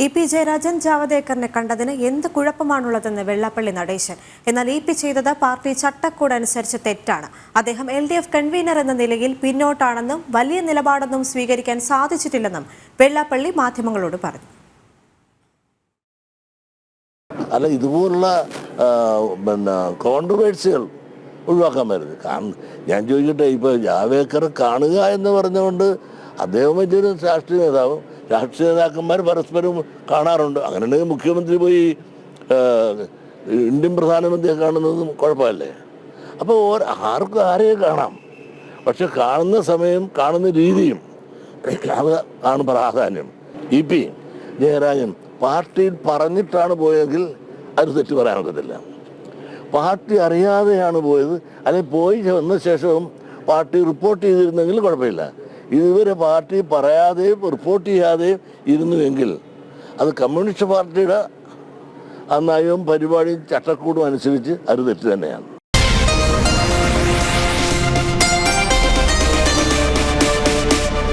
EP. Jayarajan ജാവദേക്കറിനെ കണ്ടതിന് എന്ത് കുഴപ്പമാണുള്ളതെന്ന് വെള്ളാപ്പള്ളി നടേശൻ. എന്നാൽ ഇ.പി. ചെയ്തത് പാർട്ടി ചട്ടക്കൂട് അനുസരിച്ച് തെറ്റാണ്. അദ്ദേഹം LDF കൺവീനർ എന്ന നിലയിൽ പിന്നോട്ടാണെന്നും വലിയ നിലപാടൊന്നും സ്വീകരിക്കാൻ സാധിച്ചിട്ടില്ലെന്നും വെള്ളാപ്പള്ളി മാധ്യമങ്ങളോട് പറഞ്ഞു. അല്ല, ഇതുപോലുള്ള കോൺട്രവേഴ്സികൾ ഒഴിവാക്കാൻ പറ്റുന്നത്. കാരണം ഞാൻ ചോദിക്കട്ടെ, ഇപ്പോൾ ജാവേക്കർ കാണുക എന്ന് പറഞ്ഞുകൊണ്ട് അദ്ദേഹം വലിയൊരു രാഷ്ട്രീയ നേതാവും, രാഷ്ട്രീയ നേതാക്കന്മാർ പരസ്പരം കാണാറുണ്ട്. അങ്ങനെയുണ്ടെങ്കിൽ മുഖ്യമന്ത്രി പോയി ഇന്ത്യൻ പ്രധാനമന്ത്രിയെ കാണുന്നതും കുഴപ്പമല്ലേ? അപ്പോൾ ആർക്കും ആരെയും കാണാം, പക്ഷെ കാണുന്ന സമയം കാണുന്ന രീതിയും അത് ആണ് പ്രാധാന്യം. ഇ.പി. ജയരാജൻ പാർട്ടിയിൽ പറഞ്ഞിട്ടാണ് പോയതെങ്കിൽ അത് തെറ്റ് പറയാനൊക്കത്തില്ല. പാർട്ടി അറിയാതെയാണ് പോയത്, അല്ലെങ്കിൽ പോയി വന്ന ശേഷവും പാർട്ടി റിപ്പോർട്ട് ചെയ്തിരുന്നെങ്കിൽ കുഴപ്പമില്ല. ഇതുവരെ പാർട്ടി പറയാതെയും റിപ്പോർട്ട് ചെയ്യാതെയും ഇരുന്നുവെങ്കിൽ അത് കമ്മ്യൂണിസ്റ്റ് പാർട്ടിയുടെ ആ നയവും പരിപാടിയും ചട്ടക്കൂടും അനുസരിച്ച് അത് തെറ്റ് തന്നെയാണ്.